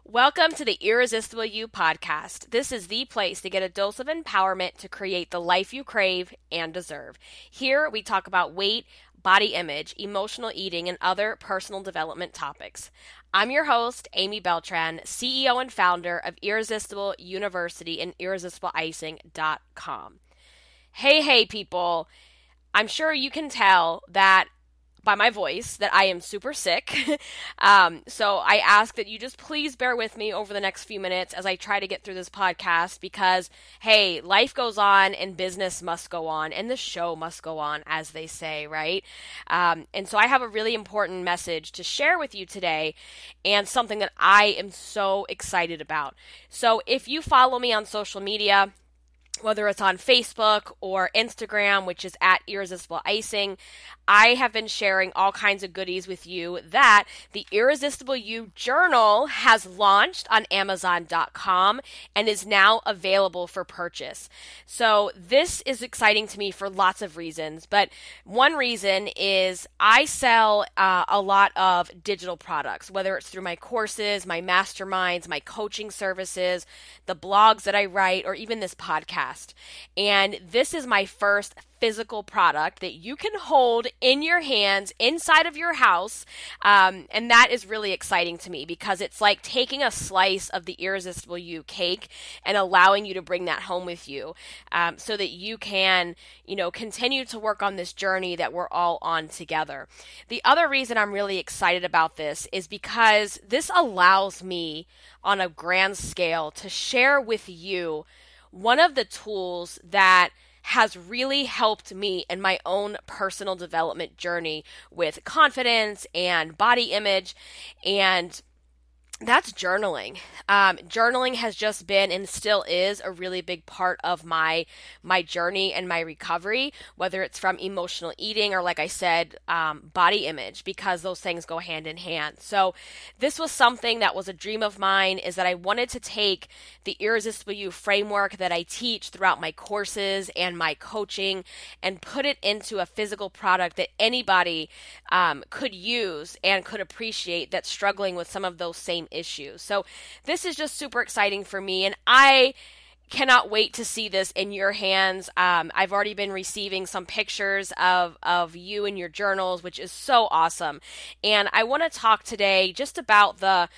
Welcome to the Irresistible You podcast. This is the place to get a dose of empowerment to create the life you crave and deserve. Here we talk about weight, body image, emotional eating, and other personal development topics. I'm your host, Amy Beltran, CEO and founder of Irresistible University and IrresistibleIcing.com. Hey, people. I'm sure you can tell that by my voice that I am super sick. So I ask that you just please bear with me over the next few minutes as I try to get through this podcast because, hey, life goes on and business must go on and the show must go on, as they say, right? And so I have a really important message to share with you today and something that I am so excited about. So if you follow me on social media, whether it's on Facebook or Instagram, which is at Irresistible Icing, I have been sharing all kinds of goodies with you that the Irresistible You journal has launched on Amazon.com and is now available for purchase. So this is exciting to me for lots of reasons, but one reason is I sell a lot of digital products, whether it's through my courses, my masterminds, my coaching services, the blogs that I write, or even this podcast. And this is my first physical product that you can hold in your hands inside of your house. And that is really exciting to me because it's like taking a slice of the Irresistible You cake and allowing you to bring that home with you so that you can, continue to work on this journey that we're all on together. The other reason I'm really excited about this is because this allows me on a grand scale to share with you one of the tools that has really helped me in my own personal development journey with confidence and body image, and that's journaling. Journaling has just been and still is a really big part of my journey and my recovery, whether it's from emotional eating or, like I said, body image, because those things go hand in hand. So this was something that was a dream of mine, is that I wanted to take the Irresistible You framework that I teach throughout my courses and my coaching and put it into a physical product that anybody could use and could appreciate that's struggling with some of those same issues. So this is just super exciting for me, and I cannot wait to see this in your hands. I've already been receiving some pictures of you and your journals, which is so awesome. And I want to talk today just about the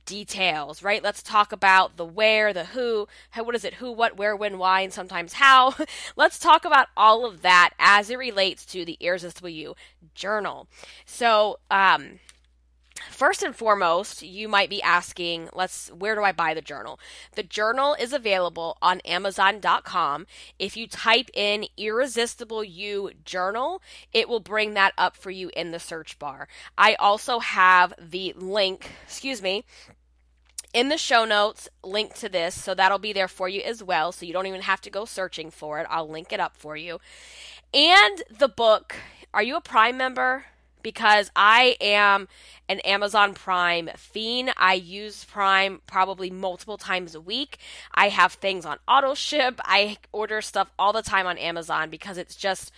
details, right? Let's talk about the where, the who, what is it, who, what, where, when, why, and sometimes how. Let's talk about all of that as it relates to the Irresistible You journal. So, first and foremost, you might be asking, where do I buy the journal? The journal is available on Amazon.com. If you type in Irresistible You journal, it will bring that up for you in the search bar. I also have the link, in the show notes, link to this, so that'll be there for you as well, so you don't even have to go searching for it. I'll link it up for you. And the book, are you a Prime member? Because I am an Amazon Prime fiend. I use Prime probably multiple times a week. I have things on auto ship. I order stuff all the time on Amazon because it's just,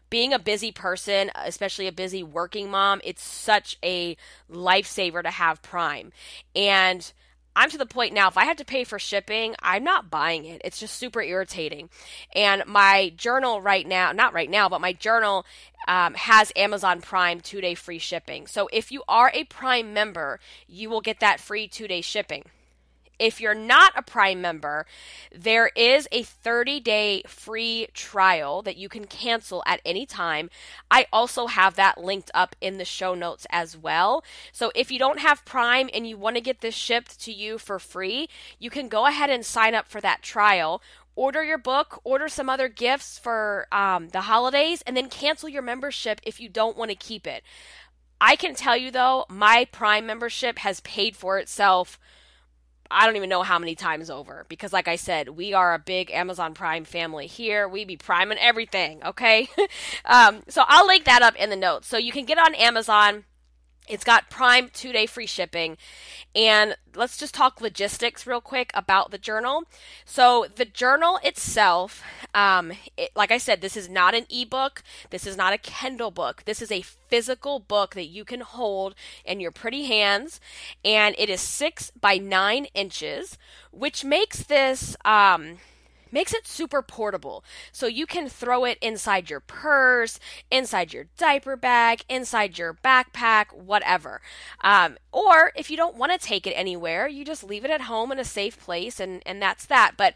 being a busy person, especially a busy working mom, it's such a lifesaver to have Prime. And I'm to the point now, if I have to pay for shipping, I'm not buying it. It's just super irritating. And my journal not right now, but my journal has Amazon Prime 2-day free shipping. So if you are a Prime member, you will get that free 2-day shipping. If you're not a Prime member, there is a 30-day free trial that you can cancel at any time. I also have that linked up in the show notes as well. So if you don't have Prime and you want to get this shipped to you for free, you can go ahead and sign up for that trial. Order your book, order some other gifts for the holidays, and then cancel your membership if you don't want to keep it. I can tell you, though, my Prime membership has paid for itself I don't even know how many times over, because like I said, we are a big Amazon Prime family here. We be priming everything, okay? So I'll link that up in the notes. So you can get on Amazon. It's got Prime 2-day free shipping. And let's just talk logistics real quick about the journal. So the journal itself, like I said, this is not an ebook. This is not a Kindle book. This is a physical book that you can hold in your pretty hands. And it is 6 by 9 inches, which makes this makes it super portable. So you can throw it inside your purse, inside your diaper bag, inside your backpack, whatever. Or if you don't want to take it anywhere, you just leave it at home in a safe place, and that's that. But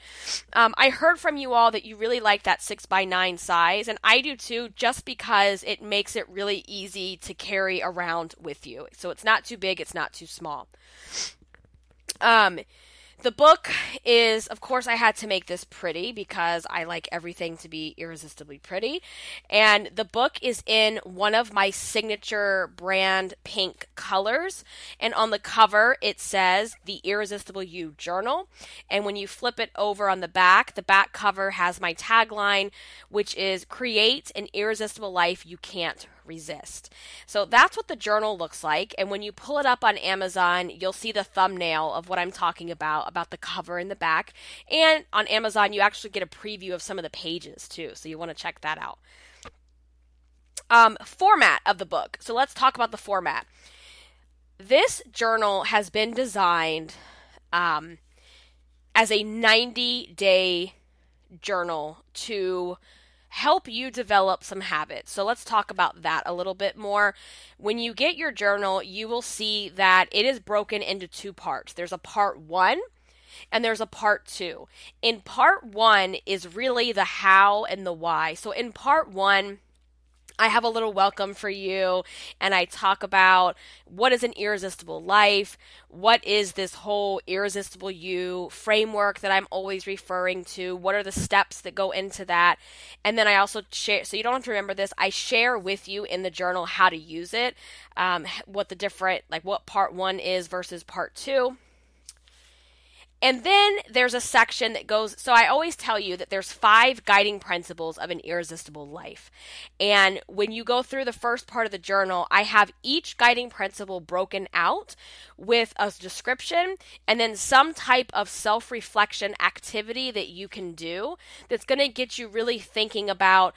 I heard from you all that you really like that 6 by 9 size, and I do too, just because it makes it really easy to carry around with you. So it's not too big, it's not too small. The book is, of course, I had to make this pretty because I like everything to be irresistibly pretty. And the book is in one of my signature brand pink colors. And on the cover, it says The Irresistible You Journal. And when you flip it over on the back cover has my tagline, which is Create an Irresistible Life You Can't Resist. So that's what the journal looks like, and when you pull it up on Amazon, you'll see the thumbnail of what I'm talking about the cover in the back. And on Amazon, you actually get a preview of some of the pages too, so you want to check that out. Format of the book. So let's talk about the format. This journal has been designed as a 90-day journal to help you develop some habits. So let's talk about that a little bit more. When you get your journal, you will see that it is broken into 2 parts. There's a part 1 and there's a part 2. In part 1 is really the how and the why. So in part 1, I have a little welcome for you, and I talk about what is an irresistible life, what is this whole irresistible you framework that I'm always referring to, what are the steps that go into that, and then I also share, so you don't have to remember this, I share with you in the journal how to use it, what the different, like what part 1 is versus part 2. And then there's a section that goes, so I always tell you that there's 5 guiding principles of an irresistible life. And when you go through the first part of the journal, I have each guiding principle broken out with a description and then some type of self-reflection activity that you can do that's going to get you really thinking about,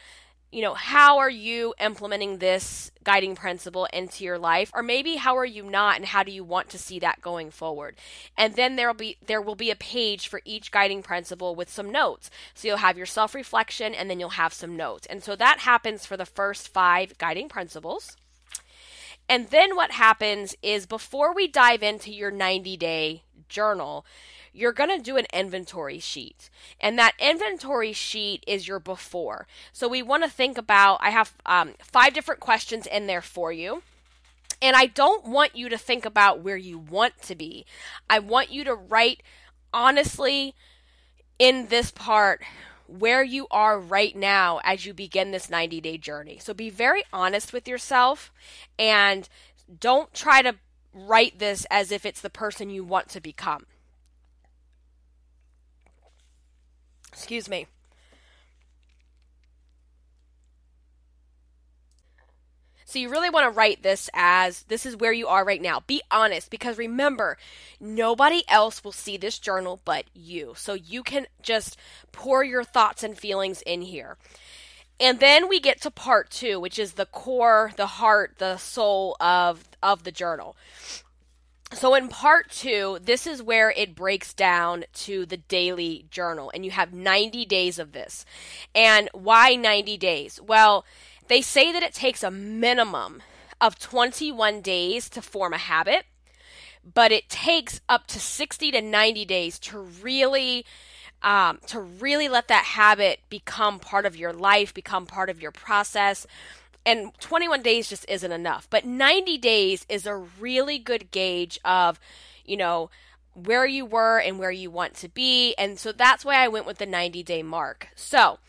you know, how are you implementing this guiding principle into your life? Or maybe how are you not, and how do you want to see that going forward? And then there will be a page for each guiding principle with some notes. So you'll have your self-reflection and then you'll have some notes. And so that happens for the first 5 guiding principles. And then what happens is before we dive into your 90-day journal, you're going to do an inventory sheet. And that inventory sheet is your before. So we want to think about, I have 5 different questions in there for you. And I don't want you to think about where you want to be. I want you to write honestly in this part where you are right now as you begin this 90-day journey. So be very honest with yourself and don't try to write this as if it's the person you want to become. Excuse me. So you really want to write this as, this is where you are right now. Be honest, because remember, nobody else will see this journal but you. So you can just pour your thoughts and feelings in here. And then we get to part 2, which is the core, the heart, the soul of the journal. So in part 2, this is where it breaks down to the daily journal, and you have 90 days of this. And why 90 days? Well, they say that it takes a minimum of 21 days to form a habit, but it takes up to 60 to 90 days to really let that habit become part of your life, become part of your process. And 21 days just isn't enough. But 90 days is a really good gauge of, you know, where you were and where you want to be. And so that's why I went with the 90-day mark. So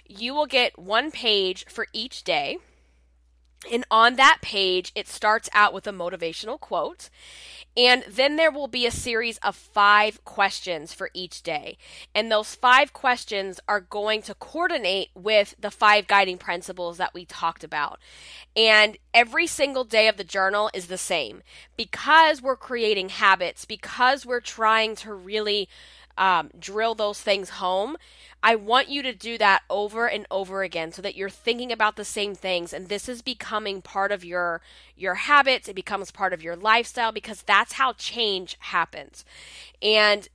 you will get 1 page for each day. And on that page, it starts out with a motivational quote. And then there will be a series of 5 questions for each day. And those 5 questions are going to coordinate with the 5 guiding principles that we talked about. And every single day of the journal is the same. Because we're creating habits, because we're trying to really drill those things home, I want you to do that over and over again so that you're thinking about the same things, and this is becoming part of your habits. It becomes part of your lifestyle, because that's how change happens. And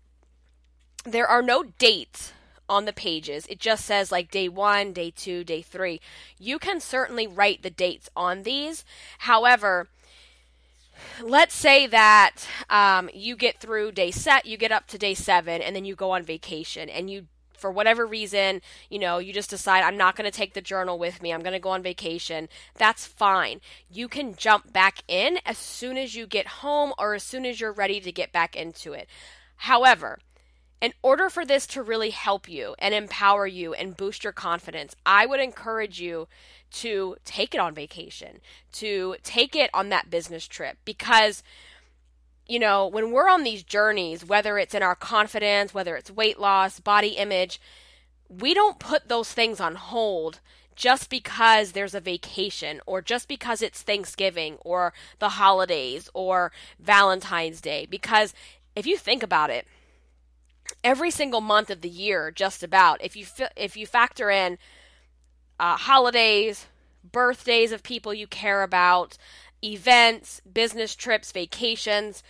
there are no dates on the pages. It just says like day 1, day 2, day 3. You can certainly write the dates on these. However, let's say that you get up to day 7, and then you go on vacation, and you, for whatever reason, you just decide, I'm not going to take the journal with me. I'm going to go on vacation. That's fine. You can jump back in as soon as you get home or as soon as you're ready to get back into it. However, in order for this to really help you and empower you and boost your confidence, I would encourage you to take it on vacation, to take it on that business trip, because when we're on these journeys, whether it's in our confidence, whether it's weight loss, body image, we don't put those things on hold just because there's a vacation, or just because it's Thanksgiving or the holidays or Valentine's Day. Because if you think about it, every single month of the year, just about, if you factor in holidays, birthdays of people you care about, events, business trips, vacations,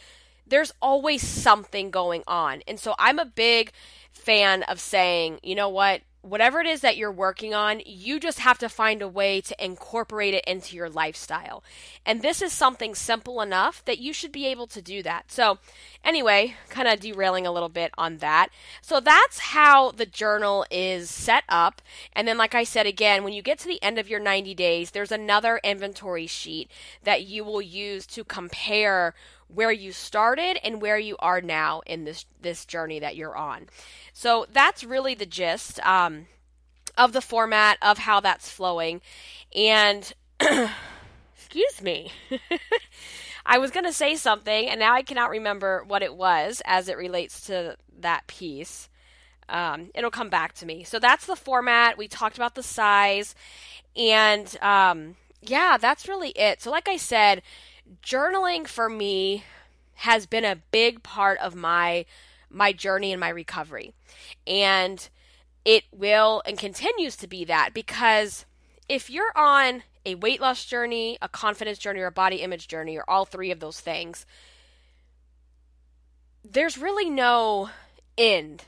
there's always something going on. And so I'm a big fan of saying, you know what, whatever it is that you're working on, you just have to find a way to incorporate it into your lifestyle. And this is something simple enough that you should be able to do that. So anyway, kind of derailing a little bit on that. So that's how the journal is set up. And then, like I said, again, when you get to the end of your 90 days, there's another inventory sheet that you will use to compare where you started and where you are now in this journey that you're on. So that's really the gist of the format of how that's flowing. And excuse me, I was going to say something, and now I cannot remember what it was as it relates to that piece. It'll come back to me. So that's the format. We talked about the size, and yeah, that's really it. So like I said, journaling for me has been a big part of my journey and my recovery. And it will and continues to be that, because if you're on a weight loss journey, a confidence journey, or a body image journey, or all 3 of those things, there's really no end.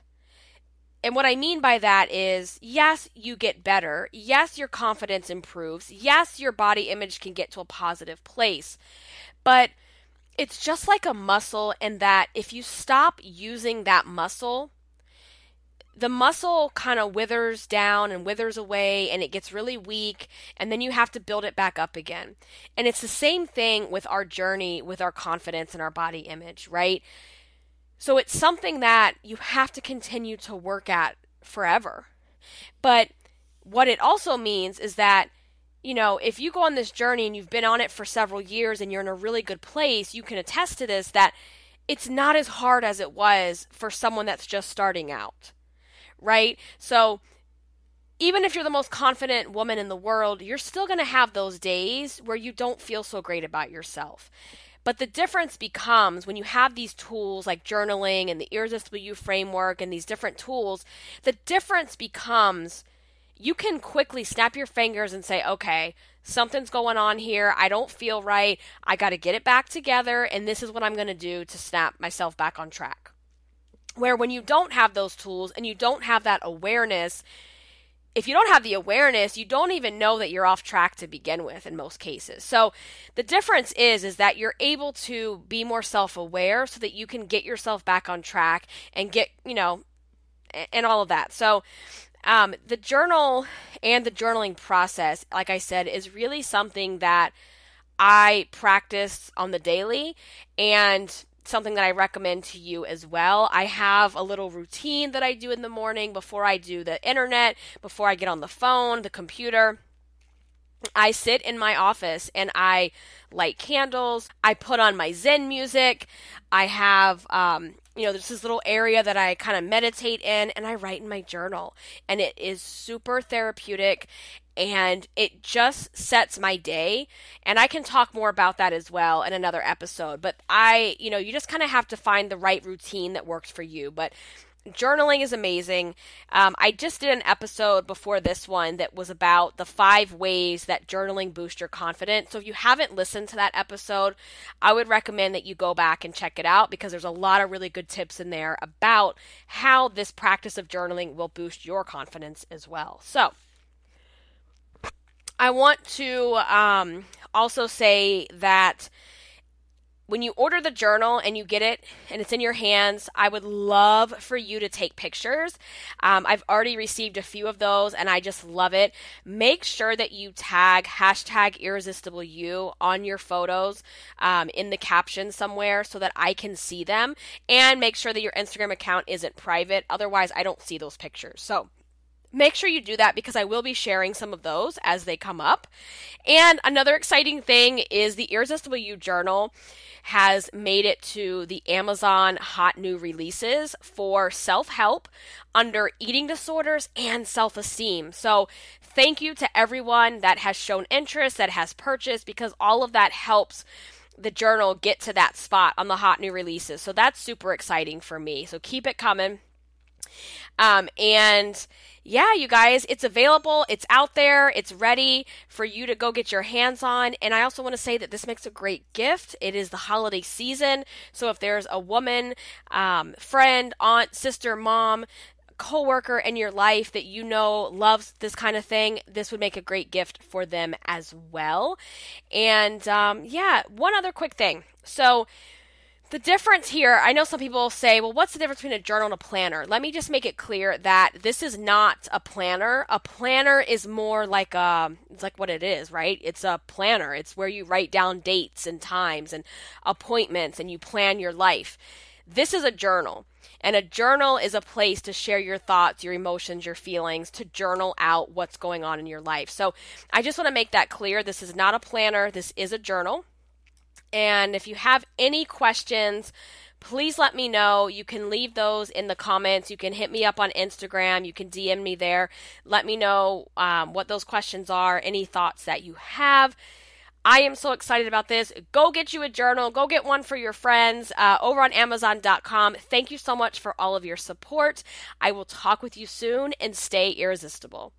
And what I mean by that is, yes, you get better. Yes, your confidence improves. Yes, your body image can get to a positive place. But it's just like a muscle, in that if you stop using that muscle, the muscle kind of withers down and withers away, and it gets really weak, and then you have to build it back up again. And it's the same thing with our journey, with our confidence and our body image, right? So it's something that you have to continue to work at forever. But what it also means is that, if you go on this journey and you've been on it for several years and you're in a really good place, you can attest to this, that it's not as hard as it was for someone that's just starting out, right? So even if you're the most confident woman in the world, you're still going to have those days where you don't feel so great about yourself. But the difference becomes when you have these tools like journaling and the Irresistible You framework and these different tools, the difference becomes you can quickly snap your fingers and say, okay, something's going on here. I don't feel right. I got to get it back together, and this is what I'm going to do to snap myself back on track. Where when you don't have those tools and you don't have that awareness, if you don't have the awareness, you don't even know that you're off track to begin with in most cases. So the difference is that you're able to be more self-aware so that you can get yourself back on track and get, and all of that. So the journal and the journaling process, like I said, is really something that I practice on the daily, and something that I recommend to you as well. I have a little routine that I do in the morning before I do the internet, before I get on the phone, the computer. I sit in my office and I light candles. I put on my Zen music. I have, there's this little area that I kind of meditate in, and I write in my journal. And it is super therapeutic, and it just sets my day. And I can talk more about that as well in another episode. But you just kind of have to find the right routine that works for you. But journaling is amazing. I just did an episode before this one that was about the 5 ways that journaling boosts your confidence. So if you haven't listened to that episode, I would recommend that you go back and check it out, because there's a lot of really good tips in there about how this practice of journaling will boost your confidence as well. So I want to also say that when you order the journal and you get it and it's in your hands, I would love for you to take pictures. I've already received a few of those and I just love it. Make sure that you tag #IrresistibleYou on your photos in the caption somewhere so that I can see them, and make sure that your Instagram account isn't private. Otherwise, I don't see those pictures. So make sure you do that, because I will be sharing some of those as they come up. And another exciting thing is the Irresistible You journal has made it to the Amazon hot new releases for self-help under eating disorders and self-esteem. So thank you to everyone that has shown interest, that has purchased, because all of that helps the journal get to that spot on the hot new releases. So that's super exciting for me. So keep it coming. And yeah, you guys, it's available. It's out there. It's ready for you to go get your hands on. And I also want to say that this makes a great gift. It is the holiday season. So if there's a woman, friend, aunt, sister, mom, coworker in your life that you know loves this kind of thing, this would make a great gift for them as well. And one other quick thing. So the difference here, I know some people say, well, what's the difference between a journal and a planner? Let me just make it clear that this is not a planner. A planner is more like it's like what it is, right? It's a planner. It's where you write down dates and times and appointments and you plan your life. This is a journal. And a journal is a place to share your thoughts, your emotions, your feelings, to journal out what's going on in your life. So I just want to make that clear. This is not a planner. This is a journal. And if you have any questions, please let me know. You can leave those in the comments. You can hit me up on Instagram. You can DM me there. Let me know what those questions are, any thoughts that you have. I am so excited about this. Go get you a journal. Go get one for your friends over on Amazon.com. Thank you so much for all of your support. I will talk with you soon, and stay irresistible.